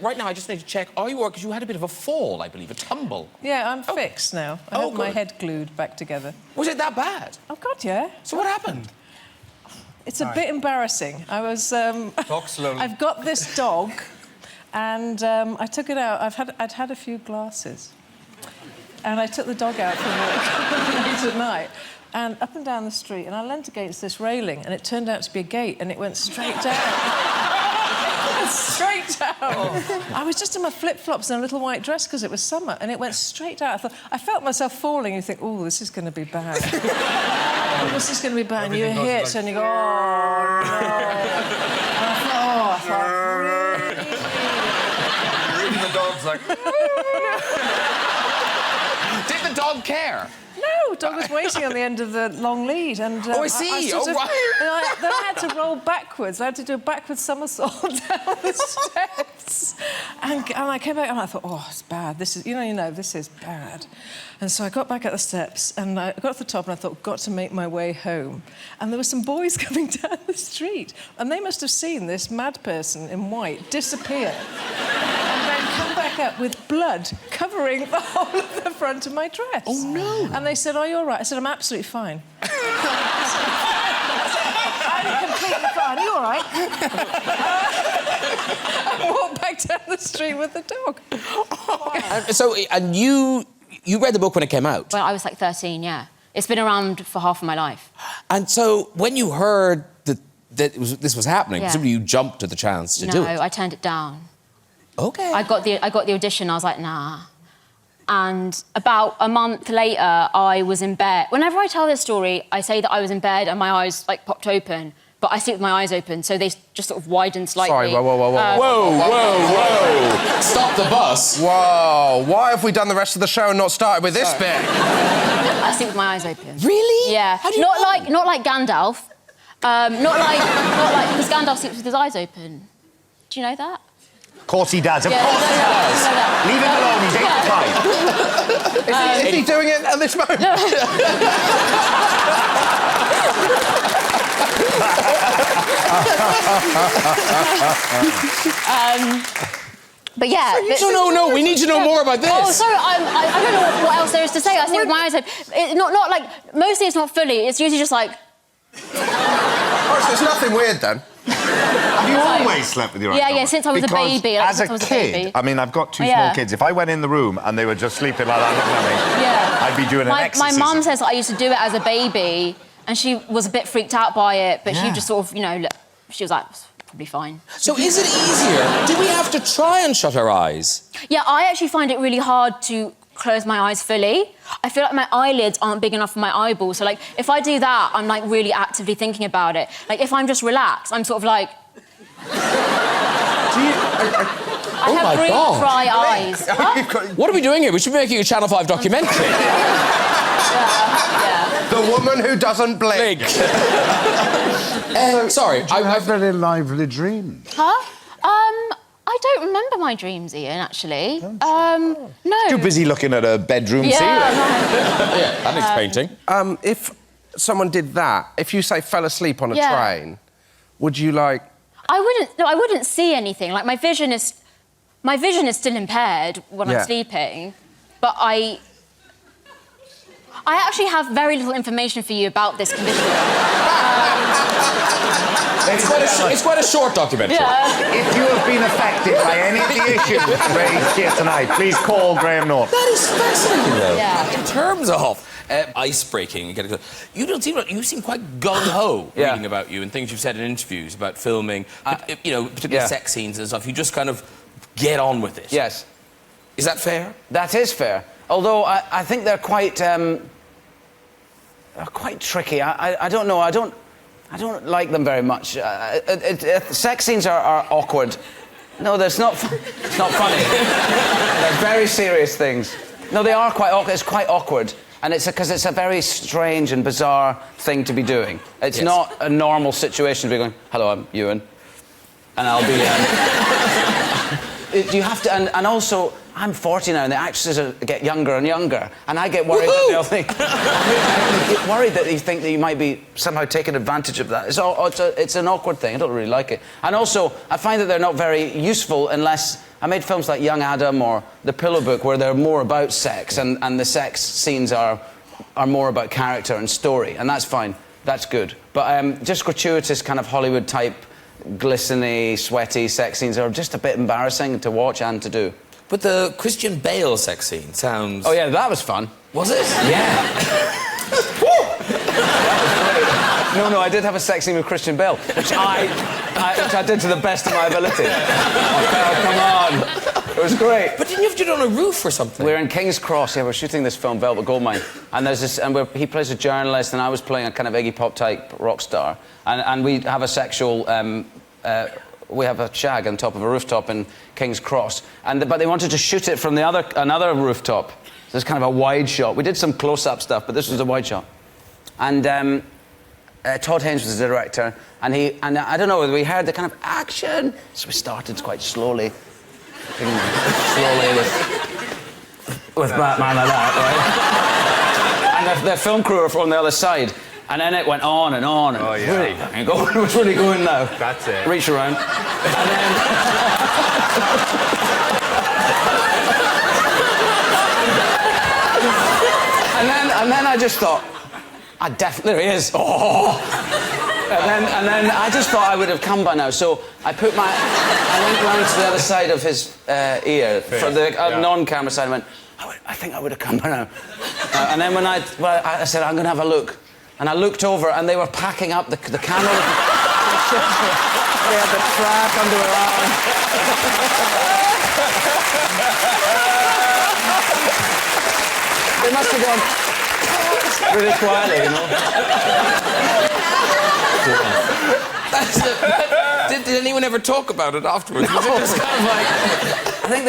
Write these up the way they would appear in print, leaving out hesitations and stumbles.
right now I just need to check, are you all right? Because you had a bit of a fall, I believe, a tumble. Yeah, I'm fixed now. I have my good. head glued back together. Was it that bad? Oh, God, yeah. So what happened? It's a bit embarrassing. I was... Talk slowly. I've got this dog, and I took it out. I'd had a few glasses. And I took the dog out for a walk late at night, and up and down the street, and I leant against this railing, and it turned out to be a gate, and it went straight down. Straight down. Oh. I was just in my flip-flops and a little white dress because it was summer, and it went straight down. I felt myself falling. You think, oh, this is going to be bad. Oh, this is going to be bad. And you hit, like... and you go, oh, no. And I thought, really? Even the dog's like... Did the dog care? No, dog was waiting on the end of the long lead, and I see. Then I had to roll backwards. I had to do a backward somersault down the steps, and I came back and I thought, oh, it's bad. This is, this is bad. And so I got back at the steps, and I got to the top, and I thought, got to make my way home. And there were some boys coming down the street, and they must have seen this mad person in white disappear, and then come back up with blood covering the whole of the front of my dress. Oh no! And they said, "Are you all right?" I said, "I'm absolutely fine." I'm completely fine. Are you all right? I walked back down the street with the dog. And you read the book when it came out? Well, I was like 13, yeah. It's been around for half of my life. And so when you heard that this was happening, presumably you jumped at the chance to do it. No, I turned it down. OK. I got the audition, I was like, nah. And about a month later, I was in bed. Whenever I tell this story, I say that I was in bed and my eyes, like, popped open. But I sleep with my eyes open, so they just sort of widened slightly. Sorry, whoa. Whoa. Stop the bus. Whoa, why have we done the rest of the show and not started with this bit? I sleep with my eyes open. Really? Yeah. How do you not like Gandalf. Not like, because Gandalf sleeps with his eyes open. Do you know that? Of course he does, of course he does. Leave him alone, he's 85. Is he doing it at this moment? But yeah... No, we need to know more about this. Oh, sorry, I don't know what else there is to say. I sleep with my eyes open. Not like... Mostly it's not fully, it's usually just like... Oh, so there's nothing weird then? Have you always slept with your eyes open? Yeah, since I was a baby. As a kid, I mean, I've got two small kids. If I went in the room and they were just sleeping like that looking at me, I'd be doing an exorcism. My mum says I used to do it as a baby, and she was a bit freaked out by it, but she just sort of, she was like, probably fine. So is it easier? Do we have to try and shut our eyes? Yeah, I actually find it really hard to close my eyes fully. I feel like my eyelids aren't big enough for my eyeballs, so, like, if I do that, I'm, like, really actively thinking about it. Like, if I'm just relaxed, I'm sort of like... I have really dry eyes. Huh? What are we doing here? We should be making a Channel 5 documentary. Yeah. The woman who doesn't blink. Sorry, I have very lively dreams. Huh? I don't remember my dreams, Ian, actually. No. Too busy looking at a bedroom ceiling. Yeah, that needs painting. If someone did that, if you, say, fell asleep on a train, would you, like... I wouldn't see anything. Like, my vision is still impaired when I'm sleeping, but I actually have very little information for you about this condition. It's quite a short documentary. Yeah. If you have been affected by any of the issues raised here tonight, please call Graham Norton. That is fascinating, though. Yeah. In terms of ice breaking, you seem quite gung-ho reading about you and things you've said in interviews about filming, particularly sex scenes and stuff. You just kind of get on with it. Yes. Is that fair? That is fair. Although I think they're quite tricky. I don't know. I don't like them very much. Sex scenes are awkward. No, it's not funny. They're very serious things. No, they are quite awkward. It's quite awkward. And it's because it's a very strange and bizarre thing to be doing. It's not a normal situation to be going, hello, I'm Ewan. And I'll be... you have to... And also, I'm 40 now, and the actresses get younger and younger. And I get worried that they'll think... I get worried that they think that you might be somehow taking advantage of that. It's an awkward thing. I don't really like it. And also, I find that they're not very useful unless I made films like Young Adam or The Pillow Book, where they're more about sex, and the sex scenes are more about character and story, and that's fine. That's good. But just gratuitous kind of Hollywood-type, glistening, sweaty sex scenes are just a bit embarrassing to watch and to do. But the Christian Bale sex scene sounds... Oh, yeah, that was fun. Was it? Yeah. No, I did have a sex scene with Christian Bale, which I did to the best of my ability. Oh, come on. It was great. But didn't you have to do it on a roof or something? We're in King's Cross, yeah, we're shooting this film, Velvet Goldmine, and there's this, and he plays a journalist, and I was playing a kind of Iggy Pop type rock star, and we have a sexual, we have a shag on top of a rooftop in King's Cross, but they wanted to shoot it from another rooftop. So it's kind of a wide shot. We did some close-up stuff, but this was a wide shot. And Todd Haynes was the director, and I don't know whether we heard the kind of action, so we started quite slowly. With Batman like that, right? And the film crew were on the other side, and then it went on and on. And it was really going now. That's it. Reach around. And then I just thought, there he is. Oh! And then I just thought I would have come by now, so I went round to the other side of his ear, for the non-camera side, and went, I think I would have come by now. And then when I said, I'm going to have a look, and I looked over, and they were packing up the camera. They had the track under her arm. They must have gone really quietly, you know. Did anyone ever talk about it afterwards? Was it just kind of like... I think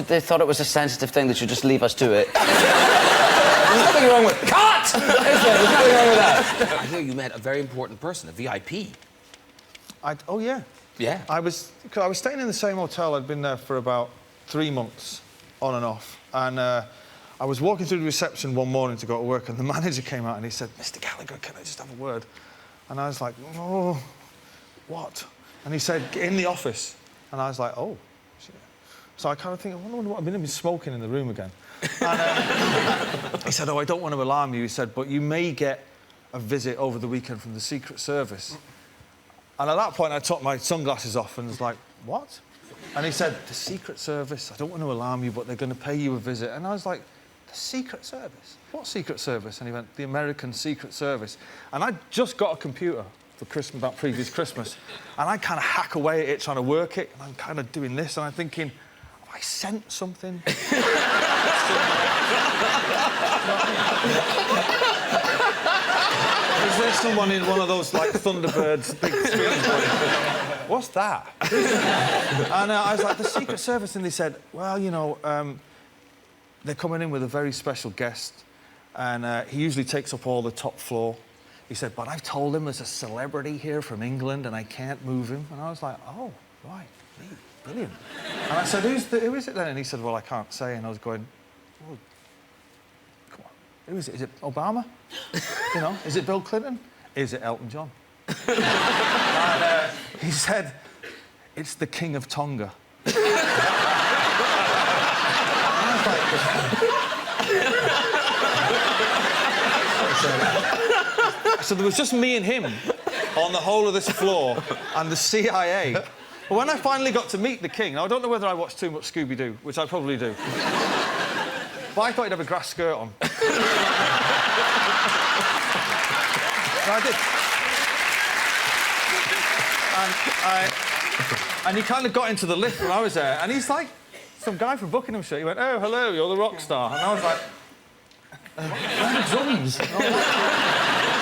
they thought it was a sensitive thing, they should just leave us to it. There's nothing wrong with... Cut! There's nothing wrong with that. I hear you met a very important person, a VIP. Oh, yeah. Yeah. I was staying in the same hotel. I'd been there for about 3 months, on and off. And I was walking through the reception one morning to go to work, and the manager came out and he said, Mr. Gallagher, can I just have a word? And I was like, oh, what? And he said, get in the office. And I was like, oh, shit. So I kind of think, I wonder what I've been smoking in the room again. And he said, oh, I don't want to alarm you. He said, but you may get a visit over the weekend from the Secret Service. And at that point, I took my sunglasses off and was like, what? And he said, the Secret Service, I don't want to alarm you, but they're going to pay you a visit. And I was like, the Secret Service? What Secret Service? And he went, the American Secret Service. And I just got a computer for Christmas, that previous Christmas, and I kind of hack away at it, trying to work it, and I'm kind of doing this, and I'm thinking, have I sent something? Is there someone in one of those, like, Thunderbirds big screens going, what's that? And I was like, the Secret Service, and they said, well, you know, they're coming in with a very special guest, and he usually takes up all the top floor. He said, but I've told him there's a celebrity here from England and I can't move him. And I was like, oh, right, brilliant. And I said, who is it then? And he said, well, I can't say. And I was going, oh, come on, who is it? Is it Obama? You know, is it Bill Clinton? Is it Elton John? And he said, it's the King of Tonga. So there was just me and him on the whole of this floor and the CIA. But when I finally got to meet the king, now I don't know whether I watched too much Scooby-Doo, which I probably do. But I thought he'd have a grass skirt on. And I did. And he kind of got into the lift when I was there, and he's like, some guy from Buckinghamshire. He went, oh, hello, you're the rock star. And I was like, where are the drums?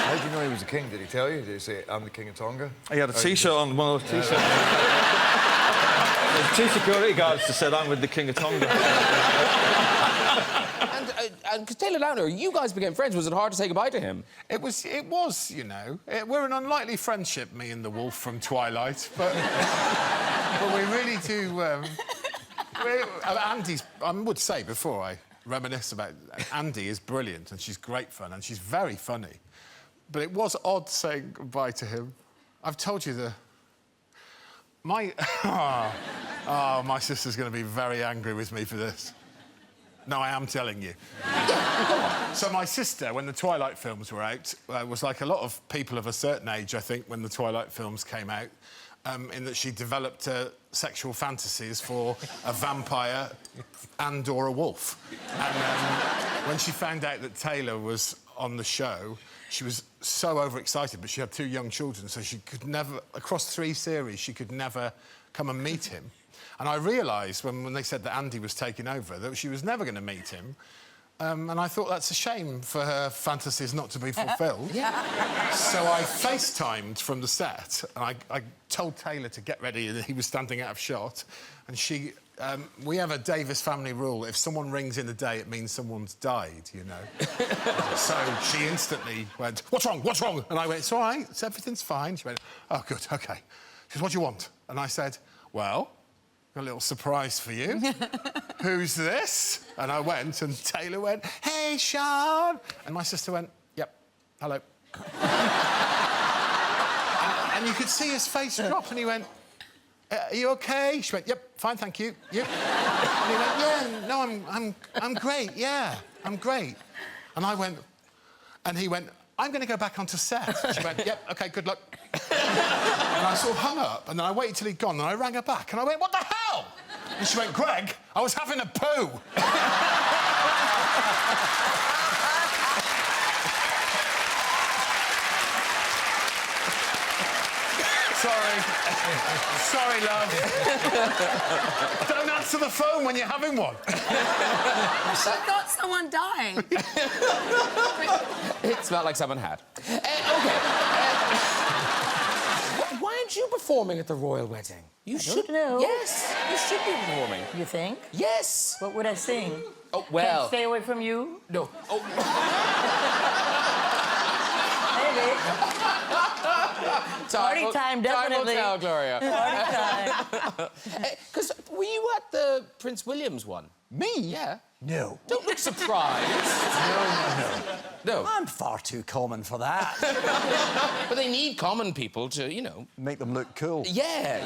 How did you know he was the king? Did he tell you? Did he say, I'm the King of Tonga? He had a T-shirt on, one of those T-shirts. There's 2 security guards that said, I'm with the King of Tonga. And Taylor Lautner, you guys became friends. Was it hard to say goodbye to him? It was, you know. We're an unlikely friendship, me and the wolf from Twilight, but we really do... Andy's... I would say, before I reminisce about... Andy is brilliant, and she's great fun, and she's very funny. But it was odd saying goodbye to him. I've told you I Oh, my sister's going to be very angry with me for this. No, I am telling you. So my sister, when the Twilight films were out, was like a lot of people of a certain age, I think, when the Twilight films came out, in that she developed sexual fantasies for a vampire and/or a wolf. And when she found out that Taylor was on the show, she was so overexcited, but she had 2 young children, so she could never, across 3 series, she could never come and meet him. And I realised when they said that Andy was taking over that she was never going to meet him. And I thought that's a shame for her fantasies not to be fulfilled. So I FaceTimed from the set, and I told Taylor to get ready, and he was standing out of shot. And she... we have a Davis family rule. If someone rings in the day, it means someone's died, you know. So she instantly went, "What's wrong? What's wrong?" And I went, "It's all right. Everything's fine." She went, "Oh, good, OK." She said, "What do you want?" And I said, "Well, a little surprise for you. Who's this?" And I went, and Taylor went, "Hey, Sean." And my sister went, "Yep, hello." and you could see his face drop, and he went, "Are you OK?" She went, "Yep, fine, thank you. You?" And he went, "Yeah, no, I'm great, yeah, I'm great." And I went... And he went, "I'm going to go back onto set." She went, "Yep, OK, good luck." And I sort of hung up, and then I waited till he'd gone, and I rang her back, and I went, "What the hell?" And she went, "Greg, I was having a poo." Sorry, love. Don't answer the phone when you're having one. I thought someone died. It smelled like someone had. OK. Why aren't you performing at the royal wedding? You should know. Yes, you should be performing. You think? Yes. What would I sing? Oh, well... Can't stay away from you? No. Oh. Maybe. Party time, definitely. Time will tell, Gloria. Party time. Because were you at the Prince William's one? Me? Yeah. No. Don't look surprised. No. I'm far too common for that. But they need common people to, you know... Make them look cool. Yeah.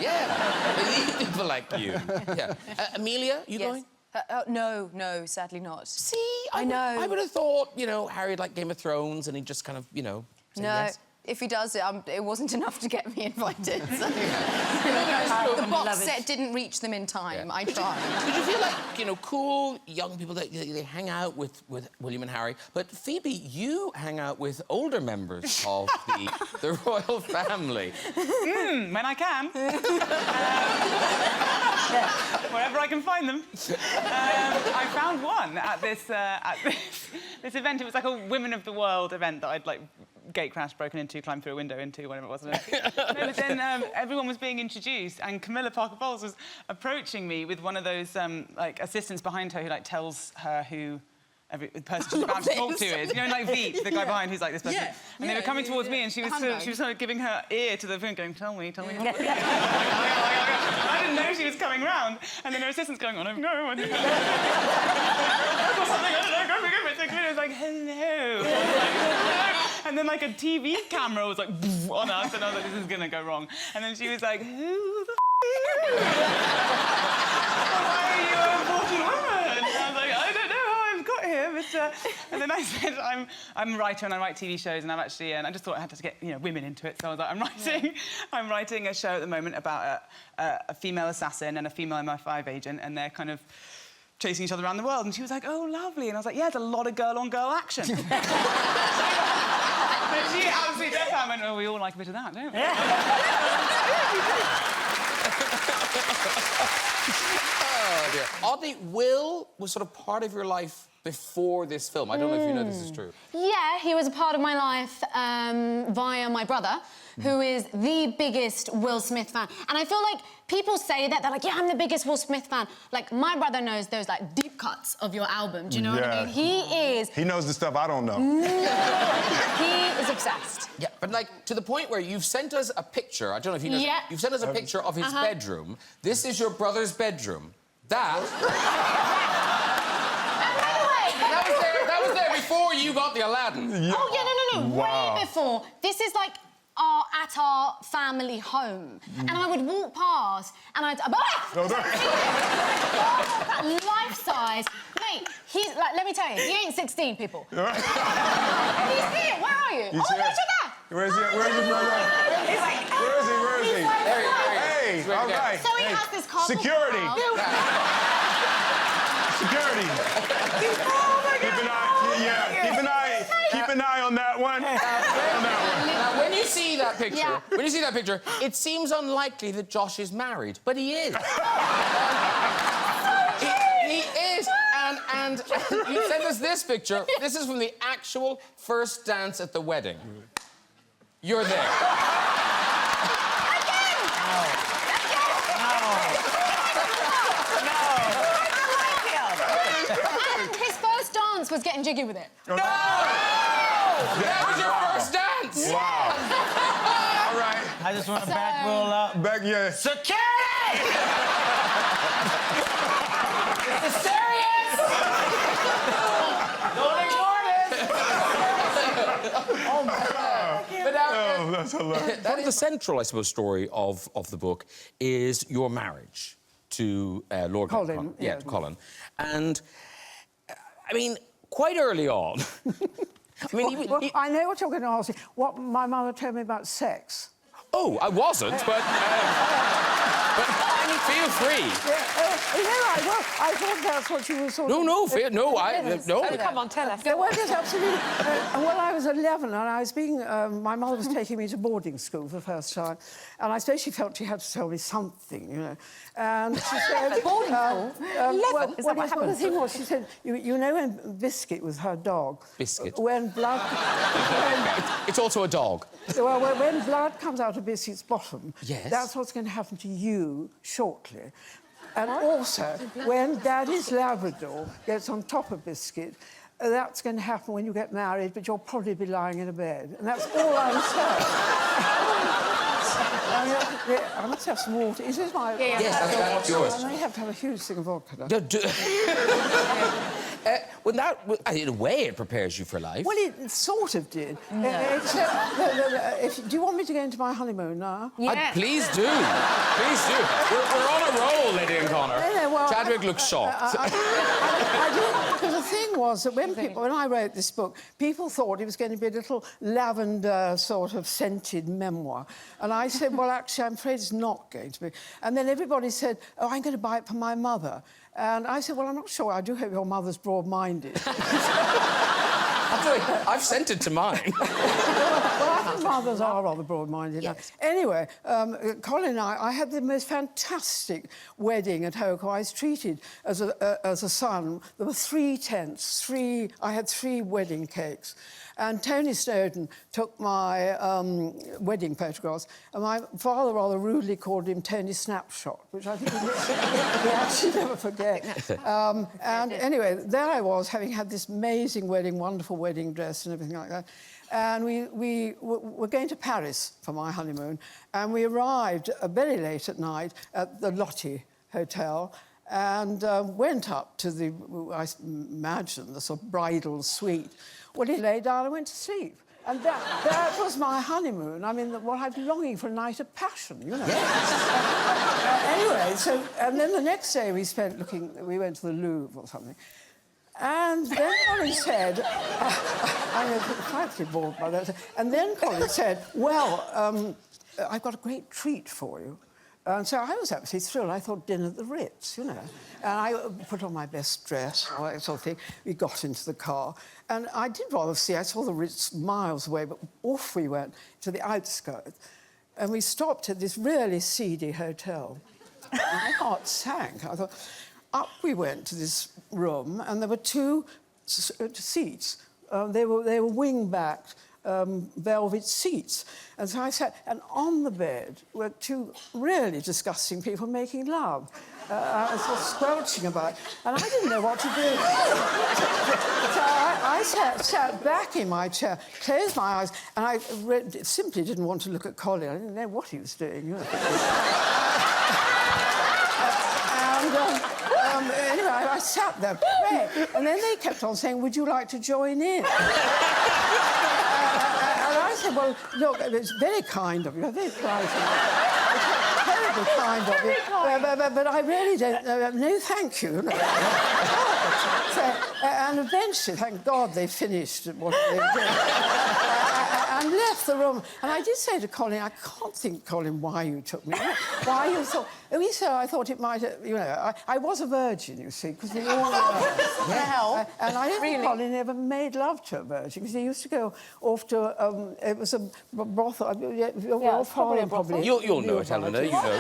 They need people like you. Yeah. Amelia, you going? No, sadly not. See, I know. I would have thought, you know, Harry'd like Game of Thrones and he'd just kind of, you know... say yes. If he does it wasn't enough to get me invited. So. The box set didn't reach them in time. Yeah. I tried. Did you feel like, you know, cool young people that they hang out with William and Harry, but Phoebe, you hang out with older members of the royal family. When I can. Wherever I can find them. I found one at this event. It was like a Women of the World event that I'd like gate crash, broken into, climbed through a window into, whatever it was. No, but then everyone was being introduced, and Camilla Parker Bowles was approaching me with one of those like assistants behind her who like tells her who the person she's about to talk to is. You know, like Veep, the guy behind who's like this person. Yeah. And they were coming towards me, and she was sort of giving her ear to the phone, going, "Tell me." I didn't know she was coming round, and then her assistant's going, "Oh no, I don't know." Something, I don't know, go for it. So Camilla was like, "Hello." And then, like, a TV camera was, like, on us, and I was like, this is gonna go wrong. And then she was like, "Who the f*** are you? Why are you an important woman?" And I was like, "I don't know how I've got here, but..." And then I said, I'm a writer, and I write TV shows, and I'm actually... and I just thought I had to get, you know, women into it, so I was like, I'm writing a show at the moment about a female assassin and a female MI5 agent, and they're kind of chasing each other around the world. And she was like, "Oh, lovely." And I was like, "Yeah, it's a lot of girl-on-girl action." But she absolutely deadpan went, "Oh, we all like a bit of that, don't we?" Yeah. Oh, dear. Oddly, Will was sort of part of your life before this film. I don't know if you know this is true. Yeah, he was a part of my life via my brother, who is the biggest Will Smith fan. And I feel like people say that, they're like, "Yeah, I'm the biggest Will Smith fan." Like, my brother knows those, like, deep cuts of your album. Do you know what I mean? He knows the stuff I don't know. He is obsessed. Yeah, but, like, to the point where you've sent us a picture, I don't know if you know... Yeah. You've sent us a picture of his bedroom. This is your brother's bedroom. That was there before you got the Aladdin. Yeah. Oh, yeah, no. Wow. Way before. This is, like, at our family home. And I would walk past and I'd... life-size. Mate, he's... Like, let me tell you, he ain't 16, people. Can you see it? Where are you? Oh, my gosh, you're there! Where's your brother? He's like... Where is he? Hey, all right. So he has this car. Security. Security. Keep an eye on that one. Now, when you see that picture, it seems unlikely that Josh is married, but he is. he is, and you sent us this picture. This is from the actual first dance at the wedding. You're there. And his first dance was getting jiggy with it. No! That was your first dance! Wow. All right. I just want to back roll up. Back, yeah. Security! This is serious! Don't ignore this! Oh, my God. But now, oh, that's hilarious. That is the central, I suppose, story of the book, is your marriage to Lord Colin. Yeah, to Colin. And, I mean, quite early on... I mean, I know what you're going to ask me. What my mother told me about sex. Oh, I wasn't, but feel free. I thought that's what you were sort of... No, no. Come on, tell us. Well, it is absolutely... well, I was 11 and I was being... my mother was taking me to boarding school for the first time, and I suppose she felt she had to tell me something, you know. And she said... boarding school? 11? Is that what happened? Well, the thing was, she said, you know when Biscuit was her dog... Biscuit? When blood... It's also a dog. Well, when blood comes out of Biscuit's bottom... Yes. That's what's going to happen to you shortly. And also, when Daddy's Labrador gets on top of Biscuit, that's going to happen when you get married, but you'll probably be lying in a bed. And that's all I'm saying. I must have some water. Is this my... Yes, that's yours. I may have to have a huge thing of vodka. Well, in a way, it prepares you for life. Well, it sort of did. No. Do you want me to go into my honeymoon now? Yeah. Please do. Please do. We're on a roll, Lady and Connor. Well, Chadwick looks shocked. I do, because the thing was that when I wrote this book, people thought it was going to be a little lavender sort of scented memoir. And I said, well, actually, I'm afraid it's not going to be. And then everybody said, oh, I'm going to buy it for my mother. And I said, well, I'm not sure. I do hope your mother's broad-minded. I've sent it to mine. Well, I think mothers are rather broad-minded. Yes. Anyway, Colin and I had the most fantastic wedding at Hoke. I was treated as a son. There were 3 tents, I had 3 wedding cakes. And Tony Snowden took my wedding photographs, and my father rather rudely called him Tony Snapshot, which I think we actually never forget. And anyway, there I was, having had this amazing wedding, wonderful wedding dress and everything like that. And we were going to Paris for my honeymoon, and we arrived very late at night at the Lottie Hotel, and went up to the, I imagine, the sort of bridal suite. Well, he lay down and went to sleep. And that was my honeymoon. I mean, what I've been longing for, a night of passion, you know. Yes. Anyway, and then the next day we went to the Louvre or something. And then Colin said, I was frightfully bored by that. And then Colin said, well, I've got a great treat for you. And so I was absolutely thrilled. I thought dinner at the Ritz, you know. And I put on my best dress, all that sort of thing. We got into the car. And I did rather see, I saw the Ritz miles away, but off we went to the outskirts. And we stopped at this really seedy hotel. My heart sank. I thought, up we went to this room, and there were 2 seats. They were wing-backed. Velvet seats. And so I sat, and on the bed were 2 really disgusting people making love. I was sort of squelching about, and I didn't know what to do. So I sat back in my chair, closed my eyes, and I simply didn't want to look at Colin. I didn't know what he was doing. You know. Anyway, I sat there, and then they kept on saying, would you like to join in? And I I said, well, look, it's very kind of you, very polite of you. It's terribly kind of you. But I really don't know. No, thank you. No. And eventually, thank God, they finished what they did. And left the room. And I did say to Colin, I can't think, Colin, why you took me. Why you thought... He said, I thought it might... You know, I was a virgin, you see, because they all were. What the hell? And I didn't think Colin ever made love to a virgin, because he used to go off to... it was a brothel. Yeah, it's probably a brothel. You'll know it, Eleanor. You know.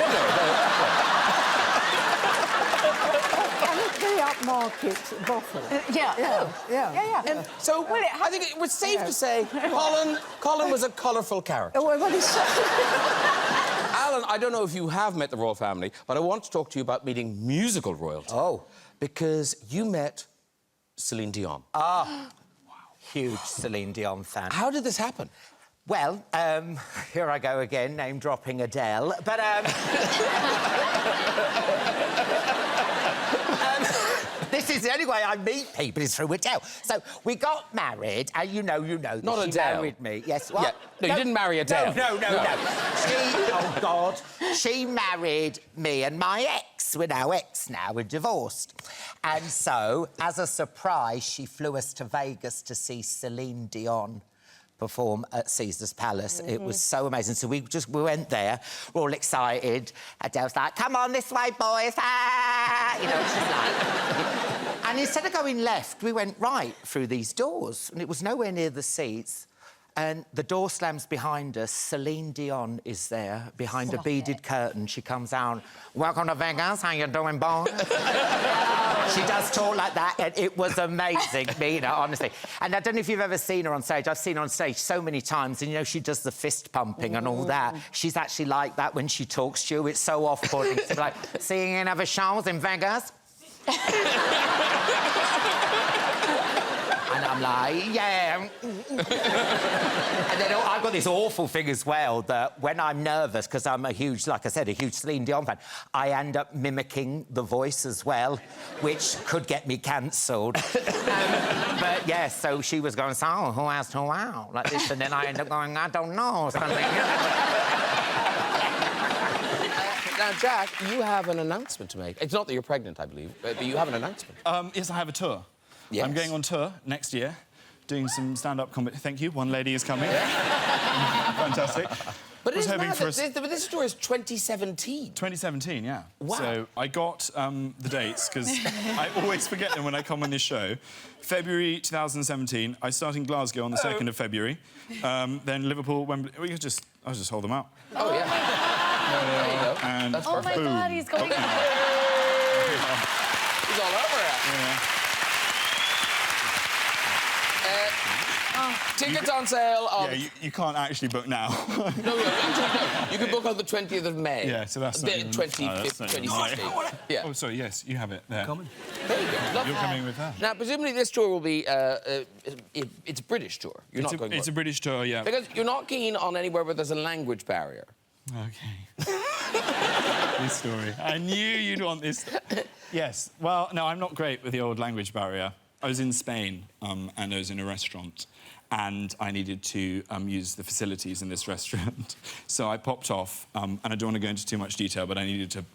Very upmarket brothel. Yeah. So I think it was safe to say Colin was a colourful character. Well, he's... Alan, I don't know if you have met the royal family, but I want to talk to you about meeting musical royalty. Oh. Because you met Celine Dion. Ah. Wow. Huge Celine Dion fan. How did this happen? Well, here I go again, name-dropping Adele. But, this is the only way I meet people is through Adele. So we got married, and you know Not she Adele. married me. Yes. What? Yeah. No, you didn't marry Adele. No. Oh God, she married me and my ex. We're now ex now. We're divorced, and so as a surprise, she flew us to Vegas to see Celine Dion perform at Caesar's Palace. It was so amazing. So we went there, we're all excited. Adele's like, come on this way, boys. Ah! You know, she's like... And instead of going left, we went right through these doors, and it was nowhere near the seats. And the door slams behind us. Celine Dion is there, behind a beaded curtain. She comes out, welcome to Vegas, how you doing, boy? She does talk like that, and it was amazing, you know, honestly. And I don't know if you've ever seen her on stage. I've seen her on stage so many times, and, you know, she does the fist-pumping and all that. She's actually like that when she talks to you. It's so off-putting. It's like, seeing any other shows in Vegas? And I'm like, yeah. And then I've got this awful thing as well, that when I'm nervous, because I'm a huge, like I said, a huge Celine Dion fan, I end up mimicking the voice as well, which could get me cancelled. But, yeah, so she was going, so, who asked who out? Like this, and then I end up going, I don't know, something. Now, Jack, you have an announcement to make. It's not that you're pregnant, I believe, but you have an announcement. Yes, I have a tour. Yes. I'm going on tour next year, doing some stand-up comedy. Thank you. One lady is coming. Fantastic. But it's mad that this tour is 2017. 2017, yeah. Wow. So I got the dates, because I always forget them when I come on this show. February 2017. I start in Glasgow on the 2nd of February. Then Liverpool, Wembley... I'll just hold them out. Oh, yeah. There you go. And that's perfect. Oh, my God, he's going... He's all over it. Yeah. Tickets on sale on... Yeah, you can't actually book now. No, you can book on the 20th of May. Yeah, so that's not even... 2016. Yeah. Oh, sorry, yes, you have it there. Coming. There you go. You're coming with that. Now, presumably this tour will be... it's a British tour. You're not going... It's a British tour, yeah. Because you're not keen on anywhere where there's a language barrier. OK. This story. I knew you'd want this. Yes. Well, no, I'm not great with the old language barrier. I was in Spain, and I was in a restaurant, and I needed to use the facilities in this restaurant. So I popped off, and I don't want to go into too much detail, but I needed to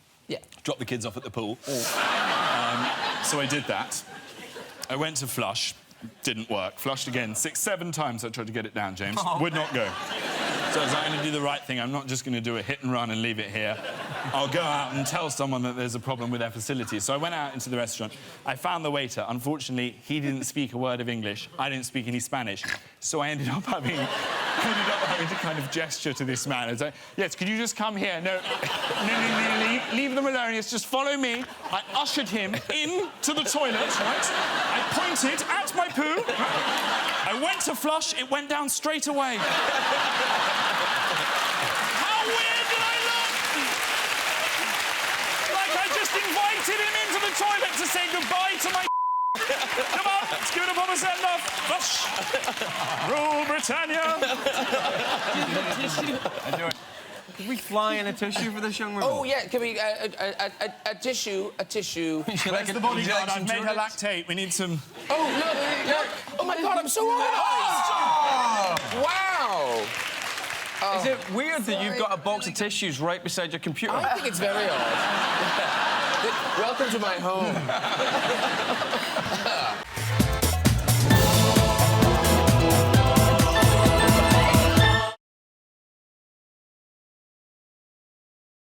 drop the kids off at the pool. So I did that. I went to flush. Didn't work. Flushed again 6, 7 times. I tried to get it down, James. Would not go. So I was like, I'm going to do the right thing. I'm not just going to do a hit and run and leave it here. I'll go out and tell someone that there's a problem with their facilities. So I went out into the restaurant. I found the waiter. Unfortunately, he didn't speak a word of English. I didn't speak any Spanish. So I ended up having to kind of gesture to this man. I was like, yes, could you just come here? No, leave them alone. Yes, just follow me. I ushered him into the toilet, right? I pointed at my poo. I went to flush. It went down straight away. How weird did I look? Like I just invited him into the toilet to say goodbye to my... Come on, let's give it a proper send-off. Flush. Rule Britannia. Can we fly in a tissue for this young woman? Oh, yeah, can we... a tissue... Where's the bodyguard? I've made her lactate. We need some... Oh, no, oh, my God, I'm so organised! Wow! Is it weird that you've got a box of tissues right beside your computer? I think it's very odd. Welcome to my home.